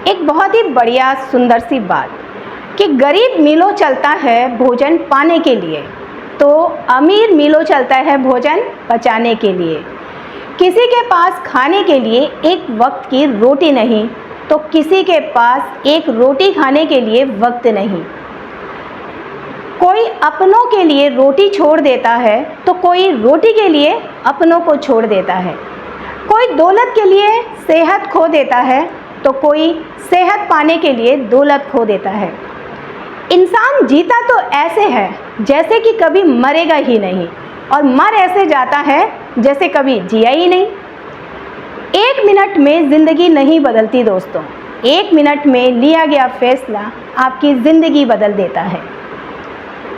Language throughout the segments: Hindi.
एक बहुत ही बढ़िया सुंदर सी बात कि गरीब मीलों चलता है भोजन पाने के लिए, तो अमीर मीलों चलता है भोजन पचाने के लिए। किसी के पास खाने के लिए एक वक्त की रोटी नहीं, तो किसी के पास एक रोटी खाने के लिए वक्त नहीं। कोई अपनों के लिए रोटी छोड़ देता है, तो कोई रोटी के लिए अपनों को छोड़ देता है। कोई दौलत के लिए सेहत खो देता है, तो कोई सेहत पाने के लिए दौलत खो देता है। इंसान जीता तो ऐसे है जैसे कि कभी मरेगा ही नहीं, और मर ऐसे जाता है जैसे कभी जिया ही नहीं। 1 मिनट में ज़िंदगी नहीं बदलती दोस्तों, 1 मिनट में लिया गया फैसला आपकी ज़िंदगी बदल देता है।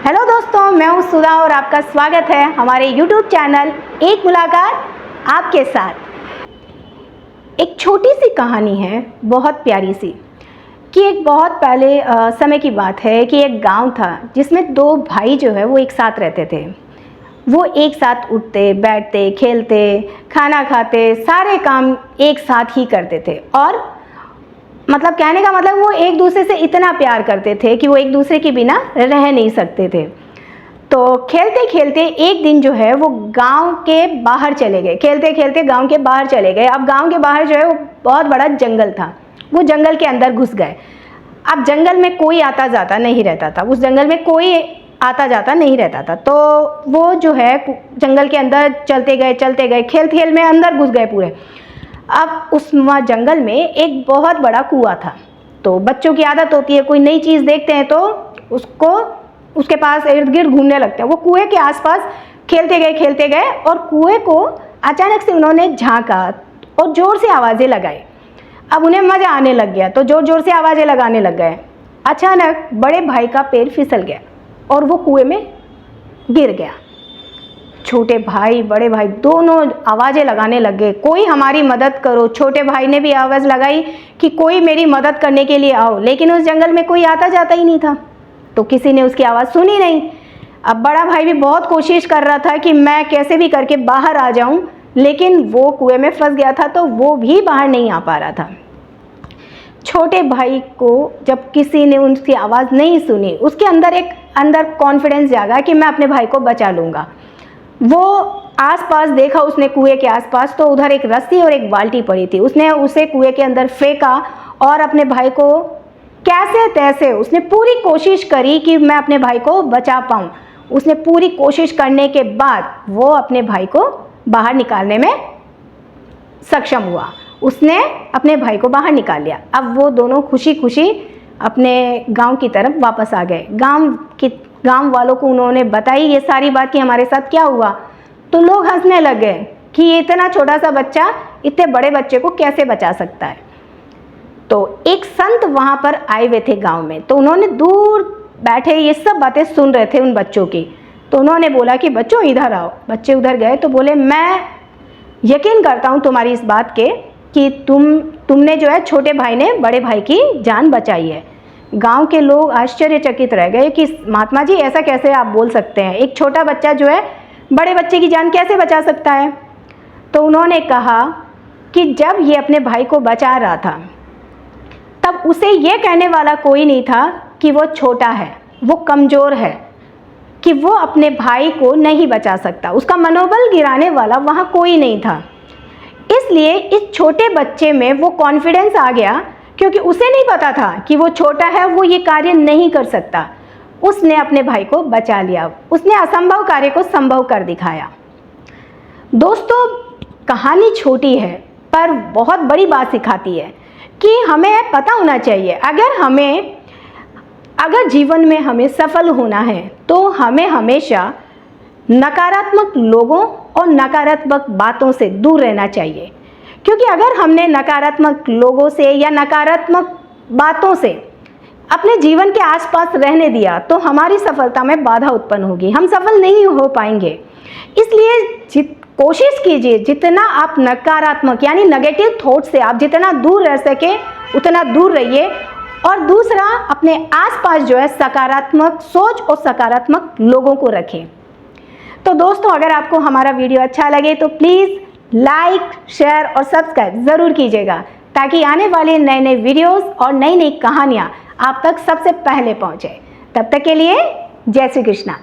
हेलो दोस्तों, मैं हूँ सुधा और आपका स्वागत है हमारे YouTube चैनल एक मुलाकात आपके साथ। एक छोटी सी कहानी है, बहुत प्यारी सी, कि एक बहुत पहले समय की बात है कि एक गांव था जिसमें 2 भाई जो है वो एक साथ रहते थे। वो एक साथ उठते, बैठते, खेलते, खाना खाते, सारे काम एक साथ ही करते थे। और मतलब कहने का मतलब वो एक दूसरे से इतना प्यार करते थे कि वो एक दूसरे के बिना रह नहीं सकते थे। तो खेलते खेलते एक दिन जो है वो गांव के बाहर चले गए, खेलते खेलते गांव के बाहर चले गए। अब गांव के बाहर जो है वो बहुत बड़ा जंगल था, वो जंगल के अंदर घुस गए। अब जंगल में कोई आता जाता नहीं रहता था, उस जंगल में कोई आता जाता नहीं रहता था। तो वो जो है जंगल के अंदर चलते गए, खेल खेल में अंदर घुस गए पूरे। अब उस जंगल में एक बहुत बड़ा कुआं था। तो बच्चों की आदत होती है, कोई नई चीज़ देखते हैं तो उसके पास इर्द गिर्द घूमने लगते हैं। वो कुएं के आसपास खेलते गए और कुएं को अचानक से उन्होंने झांका और ज़ोर से आवाज़ें लगाई। अब उन्हें मज़ा आने लग गया, तो ज़ोर ज़ोर से आवाज़ें लगाने लग गए। अचानक बड़े भाई का पैर फिसल गया और वो कुएं में गिर गया। छोटे भाई बड़े भाई दोनों आवाज़ें लगाने लग गए, कोई हमारी मदद करो। छोटे भाई ने भी आवाज़ लगाई कि कोई मेरी मदद करने के लिए आओ, लेकिन उस जंगल में कोई आता जाता ही नहीं था, तो किसी ने उसकी आवाज़ सुनी नहीं। अब बड़ा भाई भी बहुत कोशिश कर रहा था कि मैं कैसे भी करके बाहर आ जाऊं, लेकिन वो कुएं में फंस गया था, तो वो भी बाहर नहीं आ पा रहा था। छोटे भाई को जब किसी ने उनकी आवाज़ नहीं सुनी, उसके अंदर कॉन्फिडेंस जागा कि मैं अपने भाई को बचा लूँगा। वो आसपास देखा उसने कुएं के आसपास, तो उधर एक रस्सी और एक बाल्टी पड़ी थी। उसने उसे कुएं के अंदर फेंका और अपने भाई को कैसे तैसे उसने पूरी कोशिश करी कि मैं अपने भाई को बचा पाऊँ। उसने पूरी कोशिश करने के बाद वो अपने भाई को बाहर निकालने में सक्षम हुआ। उसने अपने भाई को बाहर निकाल लिया। अब वो दोनों खुशी खुशी अपने गांव की तरफ वापस आ गए। गांव वालों को उन्होंने बताई ये सारी बात कि हमारे साथ क्या हुआ, तो लोग हंसने लग गए कि ये इतना छोटा सा बच्चा इतने बड़े बच्चे को कैसे बचा सकता है। तो एक संत वहाँ पर आए हुए थे गांव में, तो उन्होंने दूर बैठे ये सब बातें सुन रहे थे उन बच्चों की। तो उन्होंने बोला कि बच्चों इधर आओ। बच्चे उधर गए तो बोले, मैं यकीन करता हूँ तुम्हारी इस बात के कि तुमने जो है छोटे भाई ने बड़े भाई की जान बचाई है। गांव के लोग आश्चर्यचकित रह गए कि महात्मा जी ऐसा कैसे आप बोल सकते हैं, एक छोटा बच्चा जो है बड़े बच्चे की जान कैसे बचा सकता है। तो उन्होंने कहा कि जब ये अपने भाई को बचा रहा था तब उसे ये कहने वाला कोई नहीं था कि वो छोटा है, वो कमज़ोर है, कि वो अपने भाई को नहीं बचा सकता। उसका मनोबल गिराने वाला वहाँ कोई नहीं था। इसलिए इस छोटे बच्चे में वो कॉन्फिडेंस आ गया, क्योंकि उसे नहीं पता था कि वो छोटा है, वो ये कार्य नहीं कर सकता। उसने अपने भाई को बचा लिया, उसने असंभव कार्य को संभव कर दिखाया। दोस्तों, कहानी छोटी है पर बहुत बड़ी बात सिखाती है कि हमें पता होना चाहिए, अगर जीवन में हमें सफल होना है तो हमें हमेशा नकारात्मक लोगों और नकारात्मक बातों से दूर रहना चाहिए। क्योंकि अगर हमने नकारात्मक लोगों से या नकारात्मक बातों से अपने जीवन के आसपास रहने दिया तो हमारी सफलता में बाधा उत्पन्न होगी, हम सफल नहीं हो पाएंगे। इसलिए कोशिश कीजिए जितना आप नकारात्मक यानी नेगेटिव थॉट से आप जितना दूर रह सके उतना दूर रहिए। और दूसरा, अपने आसपास जो है सकारात्मक सोच और सकारात्मक लोगों को रखें। तो दोस्तों, अगर आपको हमारा वीडियो अच्छा लगे तो प्लीज़ लाइक, शेयर और सब्सक्राइब ज़रूर कीजिएगा, ताकि आने वाले नए नए वीडियोस और नई नई कहानियाँ आप तक सबसे पहले पहुँचे। तब तक के लिए जय श्री कृष्णा।